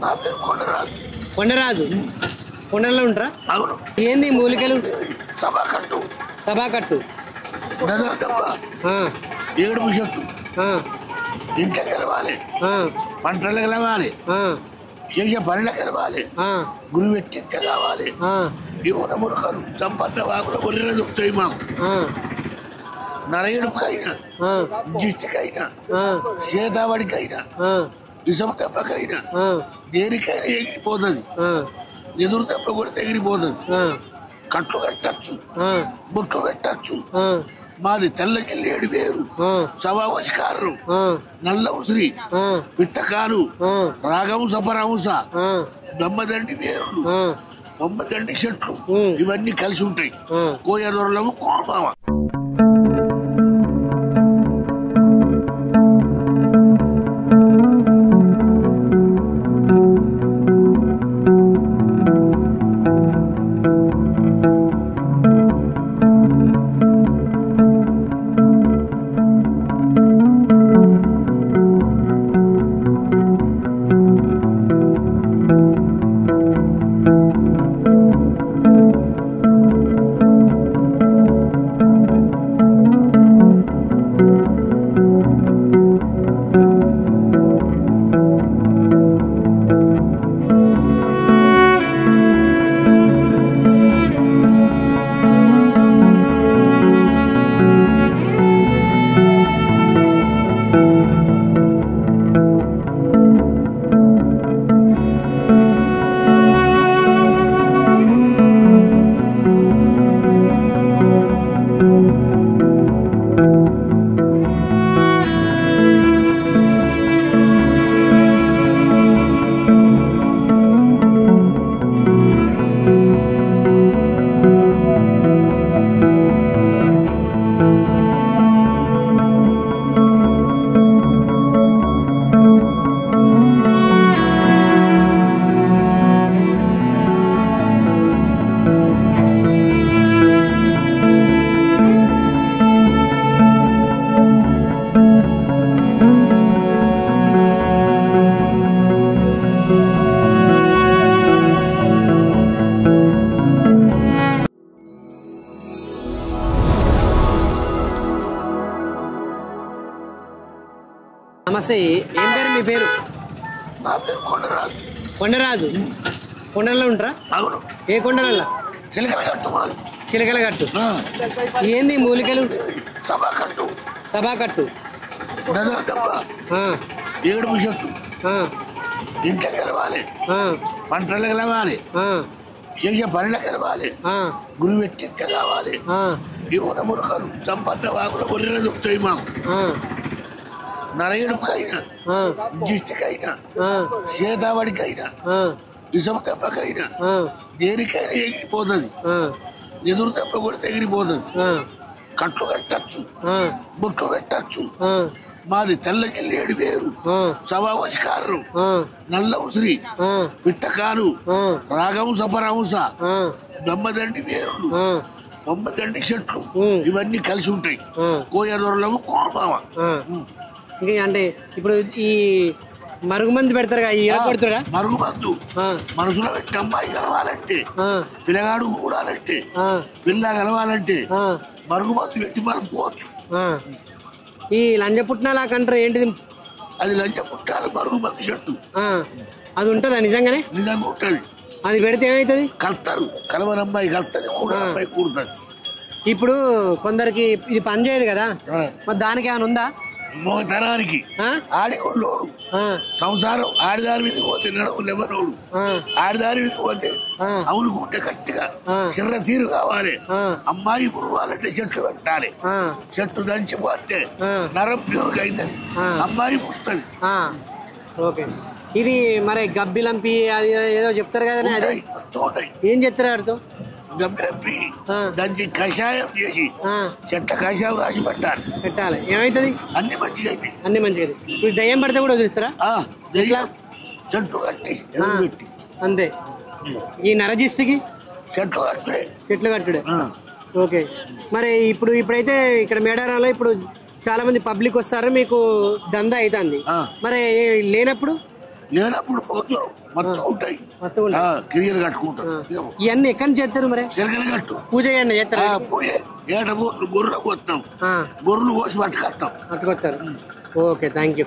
నా పేరు కొండరాజు. కొండరాజు కొండల్లో ఉంటారా? అవును. ఏంది మూలికలు? సభాకట్టు, సభాకట్టు, నజర దెబ్బ, ఏడుపు చెట్టు, ఇంట్లో గెలవాలి, పంటలు గెలవాలి, చేసే పనులు గెలవాలి, గురి పెట్టి కావాలి. ఈ ఉన్న మురకలు సంపన్న వాకుల కొర్రెలు దొరుకుతాయి మాకు. నరయుడికైనా, గిస్టికైనా, సీతావడికైనా, ఇసుమ దెబ్బకైనా, దేనికైనా ఎగిరిపోతుంది. ఎదురు దెబ్బ కొడితే ఎగిరిపోతుంది. కట్లు కట్టచ్చు, బుట్లు పెట్టచ్చు. మాది తెల్లకిల్లేడు వేరు, సభావశకారు, నల్ల ఉసిరి, పిట్టకాలు, రాగంస పరహంస, దమ్మదండి వేరులు, బొమ్మదండి చెట్లు, ఇవన్నీ కలిసి ఉంటాయి. కోయదొరలము కోరమావ. నమస్తే, ఏం పేరు మీ పేరు? నా పేరు కొండరాజు. కొండరాజు కొండల్లో ఉంటారా? అవును. ఏ కొండలల్లో? చిలకలగట్టు మాది. చిలకలగట్టు. ఏంది మూలికలు? సభాకట్టు, సభాకట్టు, నజర దెబ్బ, ఏడుపు చెట్టు, ఇంట్లో గెలవాలి, పంటలు గెలవాలి, చేసే పనులు గెలవాలి, గురి పెట్టి కావాలి. ఈ ఉన్న మురకలు సంపన్న వాకుల కొర్రెలు దొరుకుతాయి మాకు. నరయుడికైనా, గిస్టికైనా, సీతావడికైనా, ఇసుమ దెబ్బకైనా, దేనికైనా ఎగిరిపోతుంది. ఎదురు దెబ్బ కొడితే ఎగిరిపోతుంది. కట్లు కట్టచ్చు, బుట్లు పెట్టచ్చు. మాది తెల్లకిల్లేడు వేరు, సభావశకారు, నల్ల ఉసిరి, పిట్టకాలు, రాగంస పరహంస, దమ్మదండి వేరులు, బొమ్మదండి చెట్లు, ఇవన్నీ కలిసి ఉంటాయి. కోయదొరలము కోరమావ. ఇంకా అంటే ఇప్పుడు ఈ మరుగుమందు పెడతారు పెడతాడా? మరుగుమందు మనసులో పెట్టి అమ్మాయి కలవాలంటే, పిల్లగాడు కూడాలంటే, పిల్ల కలవాలంటే మరుగుమందు పెట్టి మనం పోవచ్చు. ఈ లంజ పుట్నాలు కంటారు ఏంటిది? అది లంజ పుట్టాలి మరుగుమందు చెట్టు. అది ఉంటుందా నిజంగానే? నిజంగా ఉంటుంది. అది పెడితే ఏమవుతుంది? కలుతారు, కలవని అమ్మాయి కలుతుంది, కూడా అమ్మాయి కూడుతుంది. ఇప్పుడు కొందరికి ఇది పని చేయదు కదా, మరి దానికి ఏమైనా ఉందా? తరానికి ఆడికోడు సంసారం ఆడిదారి మీద పోతే నడవు లెవరోడు, ఆడిదారి మీద పోతే అవును గుంటే గట్టిగా చిన్న తీరు కావాలి. అమ్మాయి పురుగాలంటే చెట్లు పెట్టాలి. చెట్టు దంచిపోతే నరం ప్యూర్గా అవుతుంది, అమ్మాయి పుడుతుంది. ఓకే. ఇది మరి గబ్బిలంపి అది ఏదో చెప్తారు కదా, చూడండి ఏం చెప్తారు ఆడితో? గబ్బిలంపి దంచి కషాయం చేసి చెట్ల కషాయం రాసి పెట్టాలి. ఏమైతుంది? అన్ని మంచిగా అయితే అన్ని మంచిగా. ఇప్పుడు దయ్యం పడితే కూడా వదిలిస్తారా? చెట్టు కట్టి పెట్టి అంతే. ఈ నరజిస్టుకి చెట్లు కట్టుడే. ఓకే. మరి ఇప్పుడైతే ఇక్కడ మేడారంలో ఇప్పుడు చాలా మంది పబ్లిక్ వస్తారు, మీకు దందా అవుతుంది. మరి లేనప్పుడు పోతారు మొత్తం ఉంటాయి, మొత్తం ఉంటాయి. కిరియలు కట్టుకుంటాం. ఇవన్నీ ఎక్కడి నుంచి చేస్తారు మరి? చిలకలు కట్టు పూజ చేస్తారా? పూజ ఏట గొర్రెలకు వస్తాం, గొర్రెలు కోసి పట్టుకొస్తాం. పట్టుకొస్తారు. Okay, thank you.